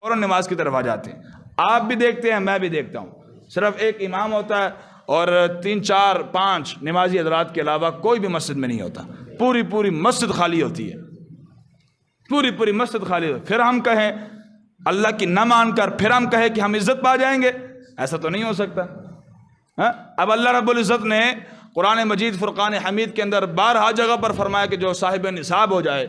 فوراً نماز کی طرف آ جاتے ہیں. آپ بھی دیکھتے ہیں، میں بھی دیکھتا ہوں، صرف ایک امام ہوتا ہے اور 3 4 5 نمازی حضرات کے علاوہ کوئی بھی مسجد میں نہیں ہوتا. پوری مسجد خالی ہوتی ہے، پوری مسجد خالی ہوتی ہے. پھر ہم کہیں اللہ کی نہ مان کر پھر ہم کہیں کہ ہم عزت پا جائیں گے؟ ایسا تو نہیں ہو سکتا. اب اللہ رب العزت نے قرآن مجید فرقان حمید کے اندر بارہا جگہ پر فرمایا کہ جو صاحب نصاب ہو جائے،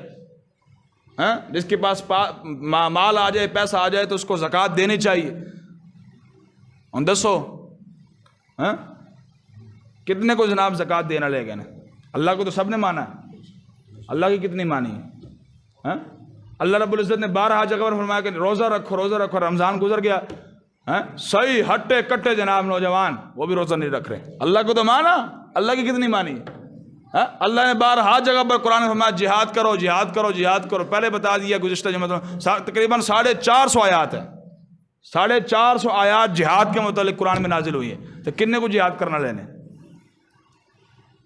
جس کے پاس مال آ جائے، پیسہ آ جائے، تو اس کو زکوٰۃ دینی چاہیے. ان دسو کتنے کو جناب زکوٰۃ دینا لے گئے نا؟ اللہ کو تو سب نے مانا ہے، اللہ کی کتنی مانی ہے؟ اللہ رب العزت نے بارہا جگہ پر فرمایا کہ روزہ رکھو. رمضان گزر گیا، صحیح ہٹے کٹے جناب نوجوان وہ بھی روزہ نہیں رکھ رہے. اللہ کو تو مانا، اللہ کی کتنی مانی. اللہ نے بارہا جگہ پر قرآن میں فرمایا جہاد کرو. پہلے بتا دیا گزشتہ جمعہ تقریباً 450 آیات ہے، 450 آیات جہاد کے متعلق قرآن میں نازل ہوئی ہے. تو کتنے کو جہاد کرنا لینے؟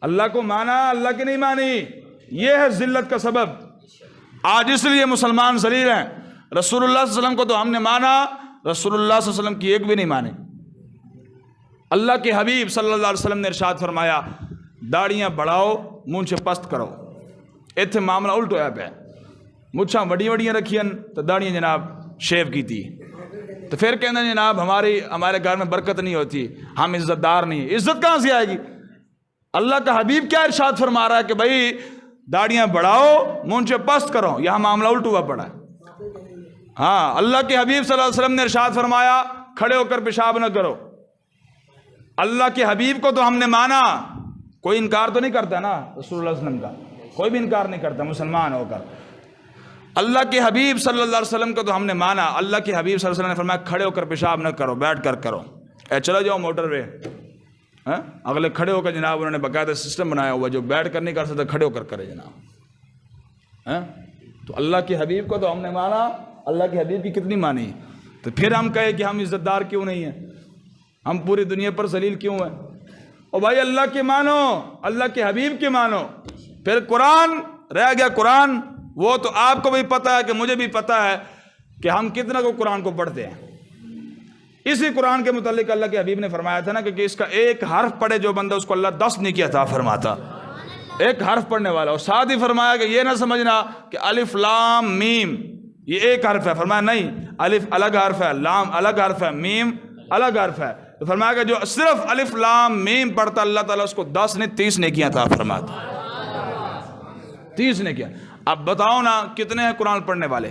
اللہ کو مانا، اللہ کی نہیں مانی. یہ ہے ذلت کا سبب. آج اس لیے مسلمان ذلیل ہیں. رسول اللہ صلی اللہ علیہ وسلم کو تو ہم نے مانا، رسول اللہ صلی اللہ علیہ وسلم کی ایک بھی نہیں مانی. اللہ کے حبیب صلی اللہ علیہ وسلم نے ارشاد فرمایا داڑیاں بڑھاؤ، مونچھیں پست کرو. ایتھے معاملہ الٹ ہویا پہ، مونچھاں وڈیاں رکھیاں تو داڑیاں جناب شیو کی تھی. تو پھر کہنا جناب ہمارے گھر میں برکت نہیں ہوتی، ہم عزت دار نہیں. عزت کہاں سے آئے گی؟ اللہ کا حبیب کیا ارشاد فرما رہا ہے کہ بھائی داڑیاں بڑھاؤ، مونچھیں پست کرو. یہاں معاملہ الٹ ہوا پڑا ہے. ہاں، اللہ کے حبیب صلی اللہ علیہ وسلم نے ارشاد فرمایا کھڑے ہو کر پیشاب نہ کرو. اللہ کے حبیب کو تو ہم نے مانا. کوئی انکار تو نہیں کرتا نا رسول اللہ صلی اللہ علیہ وسلم کا، کوئی بھی انکار نہیں کرتا مسلمان ہو کر. اللہ کے حبیب صلی اللہ علیہ وسلم کو تو ہم نے مانا. اللہ کے حبیب صلی اللہ علیہ وسلم نے فرمایا کھڑے ہو کر پیشاب نہ کرو، بیٹھ کر کرو. چلے جاؤ موٹر وے، اگلے کھڑے ہو کر جناب انہوں نے باقاعدہ سسٹم بنایا ہوا جو بیٹھ کر نہیں کر سکتا کھڑے ہو کر کرے جناب. تو اللہ کے حبیب کو تو ہم نے مانا، اللہ کے حبیب کی کتنی مانی. تو پھر ہم کہیں کہ ہم عزت دار کیوں نہیں ہیں، ہم پوری دنیا پر ذلیل کیوں ہیں؟ اور بھائی اللہ کی مانو، اللہ کے حبیب کی مانو. پھر قرآن رہ گیا. قرآن وہ تو آپ کو بھی پتہ ہے کہ مجھے بھی پتہ ہے کہ ہم کتنا کو قرآن کو پڑھتے ہیں. اسی قرآن کے متعلق اللہ کے حبیب نے فرمایا تھا نا کہ اس کا ایک حرف پڑھے جو بندہ اس کو اللہ 10 نیکی عطا فرماتا. ایک حرف پڑھنے والا. اور ساتھ ہی فرمایا کہ یہ نہ سمجھنا کہ الف لام میم یہ ایک حرف ہے. فرمایا نہیں، الف الگ حرف ہے، لام الگ حرف ہے، میم الگ حرف ہے. تو فرمایا کہ جو صرف الف لام میم پڑھتا اللہ تعالیٰ اس کو 10 نہیں 30 نیکیاں عطا فرماتا. 30 نیکیاں. اب بتاؤ نا کتنے ہیں قرآن پڑھنے والے؟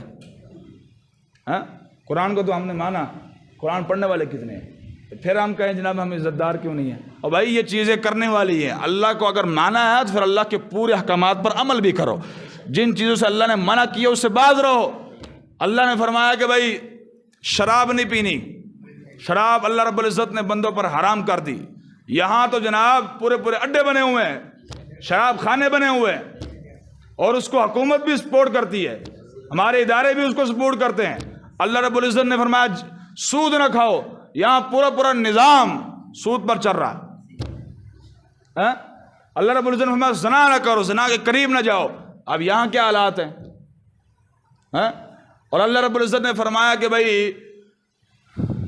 قرآن کو تو ہم نے مانا، قرآن پڑھنے والے کتنے ہیں؟ پھر ہم کہیں جناب ہم عزت دار کیوں نہیں ہیں؟ اور بھائی یہ چیزیں کرنے والی ہیں. اللہ کو اگر مانا ہے تو پھر اللہ کے پورے احکامات پر عمل بھی کرو. جن چیزوں سے اللہ نے منع کیا اس سے باز رہو. اللہ نے فرمایا کہ بھائی شراب نہیں پینی. شراب اللہ رب العزت نے بندوں پر حرام کر دی. یہاں تو جناب پورے اڈے بنے ہوئے ہیں، شراب خانے بنے ہوئے ہیں، اور اس کو حکومت بھی سپورٹ کرتی ہے، ہمارے ادارے بھی اس کو سپورٹ کرتے ہیں. اللہ رب العزت نے فرمایا سود نہ کھاؤ. یہاں پورا نظام سود پر چل رہا ہے. اللہ رب العزت نے فرمایا زنا نہ کرو، زنا کے قریب نہ جاؤ. اب یہاں کیا حالات ہیں؟ اور اللہ رب العزت نے فرمایا کہ بھائی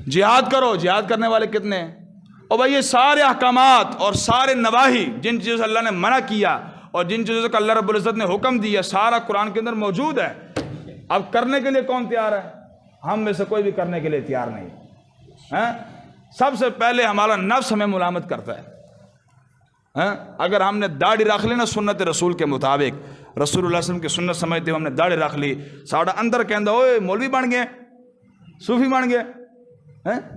جہاد کرو. جہاد کرنے والے کتنے ہیں؟ اور بھائی یہ سارے احکامات اور سارے نواہی جن چیزوں سے اللہ نے منع کیا اور جن چیزوں کا اللہ رب العزت نے حکم دیا سارا قرآن کے اندر موجود ہے. اب کرنے کے لیے کون تیار ہے؟ ہم میں سے کوئی بھی کرنے کے لیے تیار نہیں. سب سے پہلے ہمارا نفس ہمیں ملامت کرتا ہے. اگر ہم نے داڑھی رکھ لی نا سنت رسول کے مطابق، رسول اللہ صلی اللہ علیہ وسلم کی سنت سمجھتے ہوئے ہم نے داڑھی رکھ لی، ساڑھا اندر کہندہ اوے مولوی بن گئے، صوفی بن گئے.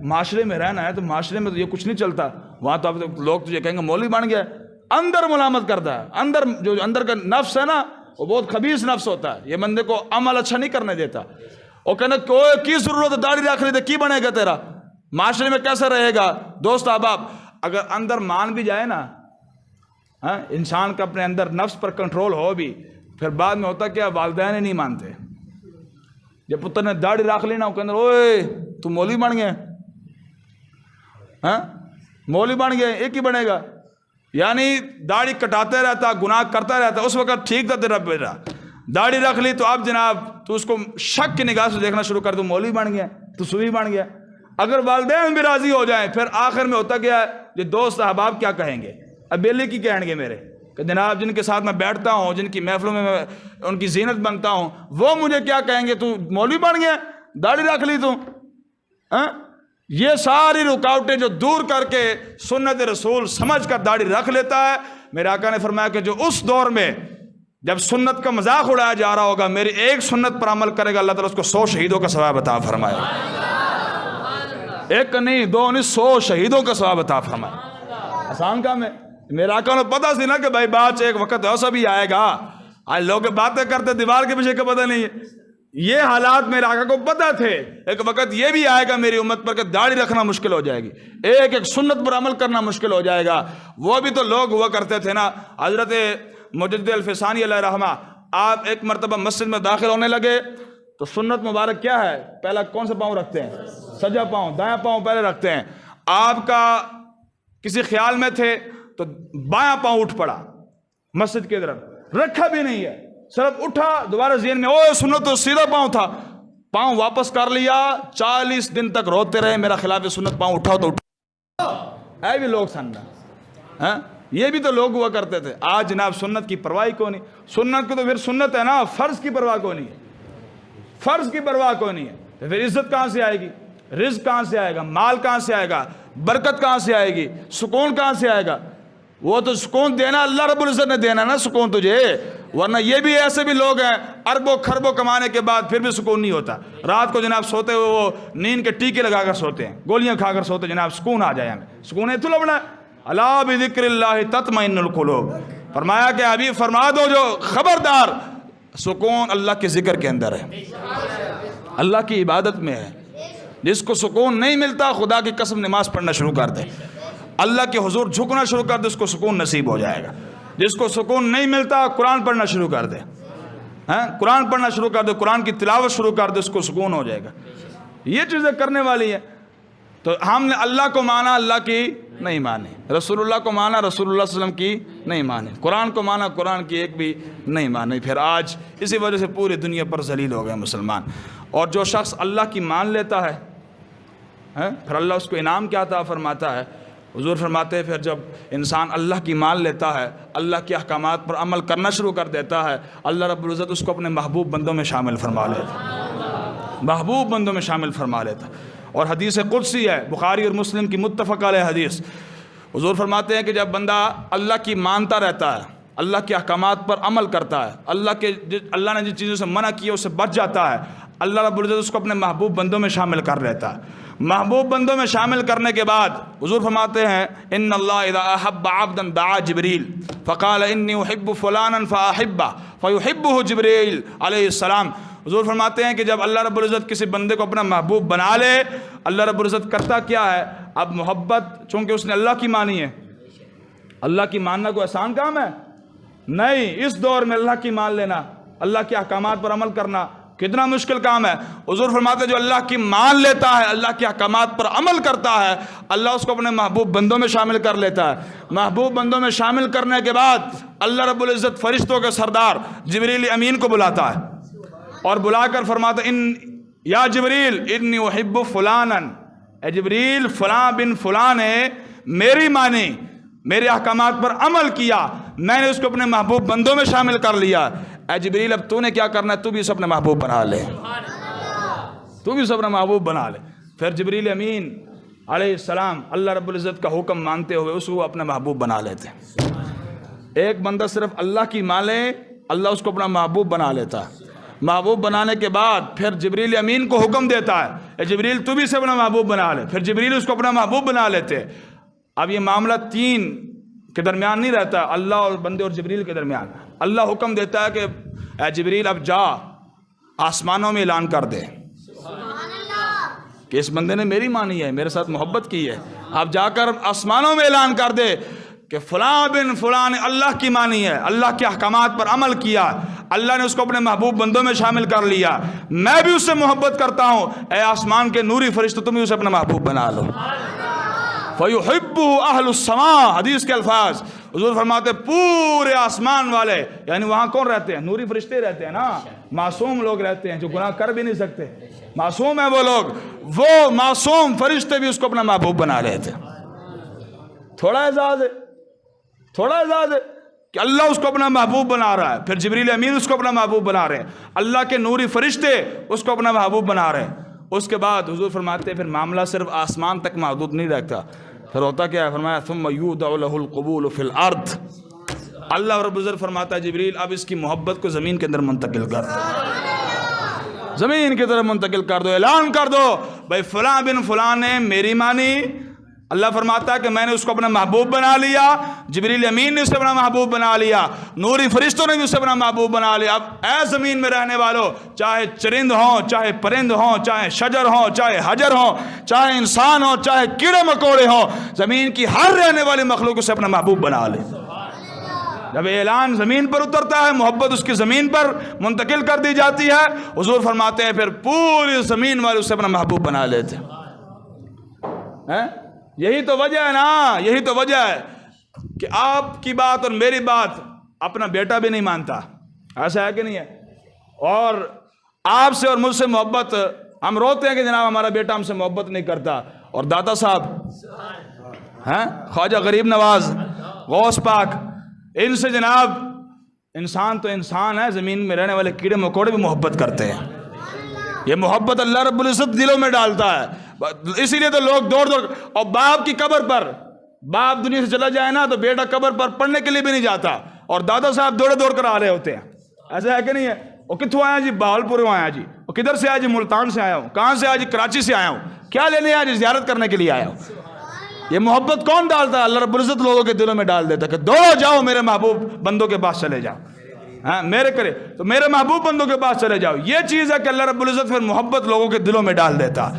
معاشرے میں رہنا ہے تو معاشرے میں تو یہ کچھ نہیں چلتا. وہاں تو اب لوگ تجھے کہیں گے مولوی بن گیا. اندر ملامت کرتا ہے. اندر کا نفس ہے نا وہ بہت خبیث نفس ہوتا ہے. یہ بندے کو عمل اچھا نہیں کرنے دیتا. اور کہنا کوئی کی ضرورت ہے داڑھی رکھ لی تو کی بنے گا تیرا؟ معاشرے میں کیسا رہے گا؟ دوست احباب اگر اندر مان بھی جائے نا انسان کا اپنے اندر نفس پر کنٹرول ہو بھی، پھر بعد میں ہوتا کیا والدین نہیں مانتے. جب پتر نے داڑھی رکھ لی نا وہ کہندر اوئے تو مولوی بن گئے، مولوی بن گئے، ایک ہی بنے گا. یعنی داڑھی کٹاتے رہتا، گناہ کرتا رہتا. اس وقت ٹھیک تھا تیرا بیٹا، داڑھی رکھ لی تو اب جناب تو اس کو شک کی نگاہ سے دیکھنا شروع کر دو، مولوی بن گیا، تو صوفی بن گیا۔ اگر والدین بھی راضی ہو جائیں پھر آخر میں ہوتا کیا ہے، یہ دوست احباب کیا کہیں گے، ابیلی کی کہیں گے میرے کہ جناب جن کے ساتھ میں بیٹھتا ہوں، جن کی محفلوں میں میں ان کی زینت بنتا ہوں، وہ مجھے کیا کہیں گے، تو مولوی بن گیا، داڑھی رکھ لی تو۔ یہ ساری رکاوٹیں جو دور کر کے سنت رسول سمجھ کر داڑھی رکھ لیتا ہے، میرے آقا نے فرمایا کہ جو اس دور میں جب سنت کا مذاق اڑایا جا رہا ہوگا، میری ایک سنت پر عمل کرے گا، اللہ تعالیٰ اس کو 100 شہیدوں کا ثواب عطا فرمائے، ایک نہیں دو نہیں 100 شہیدوں کا ثواب عطا فرمائے۔ آسان کام ہے۔ میرے آقا نے پتا سی نا کہ بھائی بات ایک وقت ایسا بھی آئے گا، آج لوگ باتیں کرتے دیوار کے پیچھے کا پتہ نہیں ہے، یہ حالات میرے آقا کو پتہ تھے، ایک وقت یہ بھی آئے گا میری امت پر کہ داڑھی رکھنا مشکل ہو جائے گی، ایک ایک سنت پر عمل کرنا مشکل ہو جائے گا۔ وہ بھی تو لوگ ہوا کرتے تھے نا، حضرت مجدد الفسانی علیہ رحمہ، آپ ایک مرتبہ مسجد میں داخل ہونے لگے تو سنت مبارک کیا ہے، پہلا کون سا پاؤں رکھتے ہیں، سجا پاؤں، دایاں پاؤں پہلے رکھتے ہیں۔ آپ کا کسی خیال میں تھے تو بایاں پاؤں اٹھ پڑا مسجد کی طرف، رکھا بھی نہیں ہے، صرف اٹھا، دوبارہ ذہن میں اوہ سنت تو سیدھا پاؤں تھا، پاؤں واپس کر لیا، 40 دن تک روتے رہے میرا خلاف سنت، پاؤں اٹھاؤ تو اٹھا۔ اے بھی لوگ سننا، یہ بھی تو لوگ ہوا کرتے تھے۔ آج جناب سنت کی پرواہ کو نہیں، سنت کو تو پھر سنت ہے نا، فرض کی پرواہ کو نہیں ہے، فرض کی پرواہ کو نہیں ہے، پھر عزت کہاں سے آئے گی، رزق کہاں سے آئے گا، مال کہاں سے آئے گا، برکت کہاں سے آئے گی، سکون کہاں سے آئے گا؟ وہ تو سکون دینا اللہ رب العزت نے دینا نا سکون تجھے، ورنہ یہ بھی ایسے بھی لوگ ہیں اربوں خربوں کمانے کے بعد پھر بھی سکون نہیں ہوتا، رات کو جناب سوتے ہوئے وہ نیند کے ٹیکے لگا کر سوتے ہیں، گولیاں کھا کر سوتے ہیں، جناب سکون آ جائے ہمیں، سکون ہے تو لبنا، الا بذکر اللہ تطمئن القلوب، فرمایا کہ ابھی فرما دو جو خبردار، سکون اللہ کے ذکر کے اندر ہے، اللہ کی عبادت میں ہے۔ جس کو سکون نہیں ملتا خدا کی قسم نماز پڑھنا شروع کر دے، اللہ کے حضور جھکنا شروع کر دے، اس کو سکون نصیب ہو جائے گا۔ جس کو سکون نہیں ملتا قرآن پڑھنا شروع کر دے، قرآن پڑھنا شروع کر دے، قرآن کی تلاوت شروع کر دے، اس کو سکون ہو جائے گا۔ یہ چیزیں کرنے والی ہیں۔ تو ہم نے اللہ کو مانا، اللہ کی نہیں مانی، رسول اللہ کو مانا، رسول اللہ صلی اللہ علیہ وسلم کی نہیں مانی، قرآن کو مانا، قرآن کی ایک بھی نہیں مانی۔ پھر آج اسی وجہ سے پوری دنیا پر ذلیل ہو گئے مسلمان۔ اور جو شخص اللہ کی مان لیتا ہے پھر اللہ اس کو انعام کیا عطا فرماتا ہے؟ حضور فرماتے ہیں پھر جب انسان اللہ کی مان لیتا ہے، اللہ کے احکامات پر عمل کرنا شروع کر دیتا ہے، اللہ رب العزت اس کو اپنے محبوب بندوں میں شامل فرما لیتا، محبوب بندوں میں شامل فرما لیتا۔ اور حدیث قدسی ہے، بخاری اور مسلم کی متفق علیہ حدیث، حضور فرماتے ہیں کہ جب بندہ اللہ کی مانتا رہتا ہے، اللہ کے احکامات پر عمل کرتا ہے، اللہ نے جن چیزوں سے منع کیا اس سے بچ جاتا ہے، اللہ رب العزت اس کو اپنے محبوب بندوں میں شامل کر لیتا ہے۔ محبوب بندوں میں شامل کرنے کے بعد حضور فرماتے ہیں ان اللہ اذا احب عبدا دعا جبریل فقال انی احب فلانا فاحبہ فیحبہ جبریل علیہ السلام۔ حضور فرماتے ہیں کہ جب اللہ رب العزت کسی بندے کو اپنا محبوب بنا لے، اللہ رب العزت کرتا کیا ہے، اب محبت چونکہ اس نے اللہ کی مانی ہے، اللہ کی ماننا کوئی آسان کام ہے نہیں، اس دور میں اللہ کی مان لینا، اللہ کے احکامات پر عمل کرنا کتنا مشکل کام ہے۔ حضور فرماتے ہیں جو اللہ کی مان لیتا ہے، اللہ کے احکامات پر عمل کرتا ہے، اللہ اس کو اپنے محبوب بندوں میں شامل کر لیتا ہے۔ محبوب بندوں میں شامل کرنے کے بعد اللہ رب العزت فرشتوں کے سردار جبریل امین کو بلاتا ہے اور بلا کر فرماتا ہے یا جبریل انی احب فلانا، اے جبریل فلاں بن فلاں نے میری مانی، میرے احکامات پر عمل کیا، میں نے اس کو اپنے محبوب بندوں میں شامل کر لیا۔ اے جبریل اب تو نے کیا کرنا ہے، تو بھی اسے اپنے محبوب بنا لے، تو بھی اسے اپنا محبوب بنا لے۔ پھر جبریل امین علیہ السلام اللہ رب العزت کا حکم مانتے ہوئے اس کو اپنا محبوب بنا لیتے۔ ایک بندہ صرف اللہ کی مان لے، اللہ اس کو اپنا محبوب بنا لیتا۔ محبوب بنانے کے بعد پھر جبریل امین کو حکم دیتا ہے اے جبریل تو بھی اسے اپنا محبوب بنا لے، پھر جبریل اس کو اپنا محبوب بنا لیتے۔ اب یہ معاملہ تین کے درمیان نہیں رہتا، اللہ اور بندے اور جبریل کے درمیان۔ اللہ حکم دیتا ہے کہ اے جبریل اب جا آسمانوں میں اعلان کر دے کہ اس بندے نے میری مانی ہے، میرے ساتھ محبت کی ہے، آپ جا کر آسمانوں میں اعلان کر دے کہ فلاں بن فلاں نے اللہ کی مانی ہے، اللہ کے احکامات پر عمل کیا، اللہ نے اس کو اپنے محبوب بندوں میں شامل کر لیا، میں بھی اس سے محبت کرتا ہوں، اے آسمان کے نوری فرشتوں تم بھی اسے اپنا محبوب بنا لو۔ فَيُحِبُّهُ أَهْلُ السَّمَاءِ، حدیث کے الفاظ حضور فرماتے پورے آسمان والے، یعنی وہاں کون رہتے ہیں؟ نوری فرشتے رہتے ہیں نا، معصوم لوگ رہتے ہیں جو گناہ کر بھی نہیں سکتے، معصوم ہیں وہ لوگ، وہ معصوم فرشتے بھی اس کو اپنا محبوب بنا رہے تھے۔ تھوڑا اعزاز ہے، تھوڑا اعزاز ہے کہ اللہ اس کو اپنا محبوب بنا رہا ہے، پھر جبریل امین اس کو اپنا محبوب بنا رہے ہیں، اللہ کے نوری فرشتے اس کو اپنا محبوب بنا رہے ہیں۔ اس کے بعد حضور فرماتے ہیں پھر معاملہ صرف آسمان تک محدود نہیں رہتا، پھر ہوتا کیا ہے؟ فرمایا ثم یودع لہ القبول فی الارض، اللہ رب العزت فرماتا ہے جبریل اب اس کی محبت کو زمین کے اندر منتقل کر دو، زمین کی طرف منتقل کر دو، اعلان کر دو بھائی فلاں بن فلاں نے میری مانی۔ اللہ فرماتا ہے کہ میں نے اس کو اپنا محبوب بنا لیا، جبریل امین نے اسے اپنا محبوب بنا لیا، نوری فرشتوں نے بھی اسے اپنا محبوب بنا لیا۔ اب اے زمین میں رہنے والوں، چاہے چرند ہوں، چاہے پرند ہوں، چاہے شجر ہوں، چاہے حجر ہوں، چاہے انسان ہوں، چاہے کیڑے مکوڑے ہوں، زمین کی ہر رہنے والی مخلوق اسے اپنا محبوب بنا لے۔ جب اعلان زمین پر اترتا ہے، محبت اس کی زمین پر منتقل کر دی جاتی ہے، حضور فرماتے ہیں پھر پوری زمین والے اسے اپنا محبوب بنا لیتے ہیں۔ یہی تو وجہ ہے نا، یہی تو وجہ ہے کہ آپ کی بات اور میری بات اپنا بیٹا بھی نہیں مانتا، ایسا ہے کہ نہیں ہے؟ اور آپ سے اور مجھ سے محبت، ہم روتے ہیں کہ جناب ہمارا بیٹا ہم سے محبت نہیں کرتا، اور داتا صاحب ہیں خواجہ غریب نواز، غوث پاک، ان سے جناب انسان تو انسان ہے، زمین میں رہنے والے کیڑے مکوڑے بھی محبت کرتے ہیں۔ یہ محبت اللہ رب العزت دلوں میں ڈالتا ہے، اسی لیے تو لوگ دوڑ دوڑ، اور باپ کی قبر پر، باپ دنیا سے چلا جائے نا تو بیٹا قبر پر پڑھنے کے لیے بھی نہیں جاتا، اور دادا صاحب دوڑے دوڑ کر آ رہے ہوتے ہیں، ایسا ہے کہ نہیں ہے؟ وہ کتوں آیا جی؟ بہاولپور میں آیا جی، وہ کدھر سے آیا جی؟ ملتان سے آیا ہوں۔ کہاں سے آیا جی؟ کراچی سے آیا ہوں۔ کیا لینے آیا جی؟ زیارت کرنے کے لیے آیا ہوں۔ یہ محبت کون ڈالتا ہے؟ اللہ رب العزت لوگوں کے دلوں میں ڈال دیتا ہے کہ دوڑو جاؤ میرے محبوب بندوں کے پاس چلے جاؤ، ہاں میرے کرے تو میرے محبوب بندوں کے پاس چلے جاؤ۔ یہ چیز ہے کہ اللہ رب العزت پھر محبت لوگوں کے دلوں میں ڈال دیتا،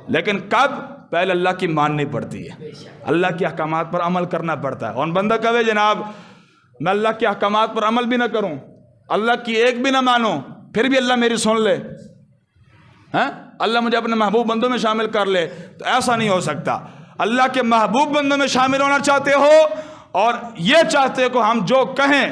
لیکن کب؟ پہلے اللہ کی ماننی پڑتی ہے، اللہ کے احکامات پر عمل کرنا پڑتا ہے۔ اور بندہ کہے جناب میں اللہ کے احکامات پر عمل بھی نہ کروں، اللہ کی ایک بھی نہ مانوں، پھر بھی اللہ میری سن لے، اللہ مجھے اپنے محبوب بندوں میں شامل کر لے، تو ایسا نہیں ہو سکتا۔ اللہ کے محبوب بندوں میں شامل ہونا چاہتے ہو اور یہ چاہتے ہو کہ ہم جو کہیں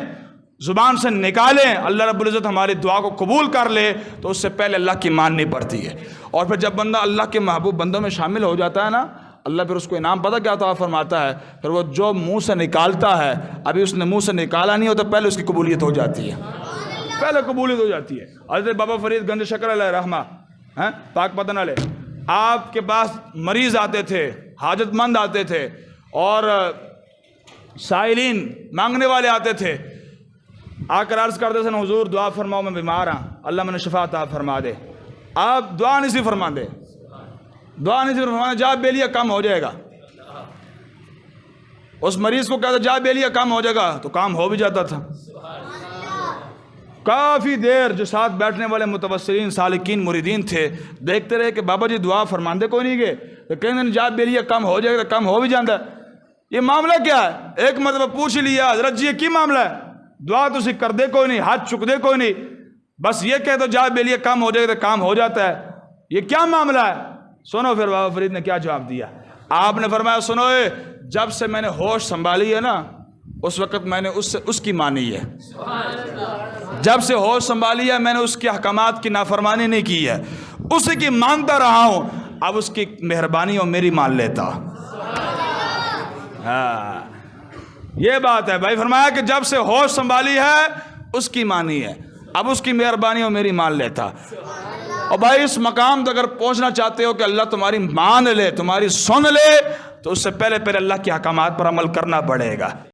زبان سے نکالیں اللہ رب العزت ہماری دعا کو قبول کر لے، تو اس سے پہلے اللہ کی ماننی پڑتی ہے۔ اور پھر جب بندہ اللہ کے محبوب بندوں میں شامل ہو جاتا ہے نا، اللہ پھر اس کو انعام پتہ کیا عطا فرماتا ہے؟ پھر وہ جو منہ سے نکالتا ہے، ابھی اس نے منہ سے نکالا نہیں ہوتا، پہلے اس کی قبولیت ہو جاتی ہے، پہلے قبولیت ہو جاتی ہے۔ حضرت بابا فرید گنج شکر علیہ رحمہ پاک پتن علیہ، آپ کے پاس مریض آتے تھے، حاجت مند آتے تھے، اور سائلین مانگنے والے آتے تھے، آ کر عرض کرتے تھے حضور دعا فرماؤ میں بیمار ہوں، اللہ میں نے شفا عطا فرما دے۔ آپ دعا نہیں سی فرما دے، دعا نہیں سی فرما دے، جا بیلیا کم ہو جائے گا۔ اس مریض کو کہتا جا بیلیا کم ہو جائے گا، تو کام ہو بھی جاتا تھا۔ کافی دیر جو ساتھ بیٹھنے والے متوسلین سالکین مریدین تھے دیکھتے رہے کہ بابا جی دعا فرماندے کوئی نہیں گئے، تو کہیں دن جا بیلیا کم ہو جائے گا، کم ہو بھی جاتا ہے۔ یہ معاملہ کیا ہے؟ ایک مرتبہ پوچھ لیا حضرت جی یہ کی معاملہ ہے؟ دعا تو کر دے کوئی نہیں، ہاتھ چک دے کوئی نہیں، بس یہ کہہ تو جا بیلیا کام ہو جائے گا، کام ہو جاتا ہے، یہ کیا معاملہ ہے؟ سنو پھر بابا فرید نے کیا جواب دیا۔ آپ نے فرمایا سنو جب سے میں نے ہوش سنبھالی ہے نا، اس وقت میں نے اس کی مانی ہے، جب سے ہوش سنبھالی ہے میں نے اس کے احکامات کی نافرمانی نہیں کی ہے، اسی کی مانتا رہا ہوں، اب اس کی مہربانی اور میری مان لیتا۔ ہاں یہ بات ہے بھائی، فرمایا کہ جب سے ہوش سنبھالی ہے اس کی مانی ہے، اب اس کی مہربانی اور میری مان لیتا۔ اور بھائی اس مقام تک اگر پہنچنا چاہتے ہو کہ اللہ تمہاری مان لے، تمہاری سن لے، تو اس سے پہلے اللہ کے احکامات پر عمل کرنا پڑے گا۔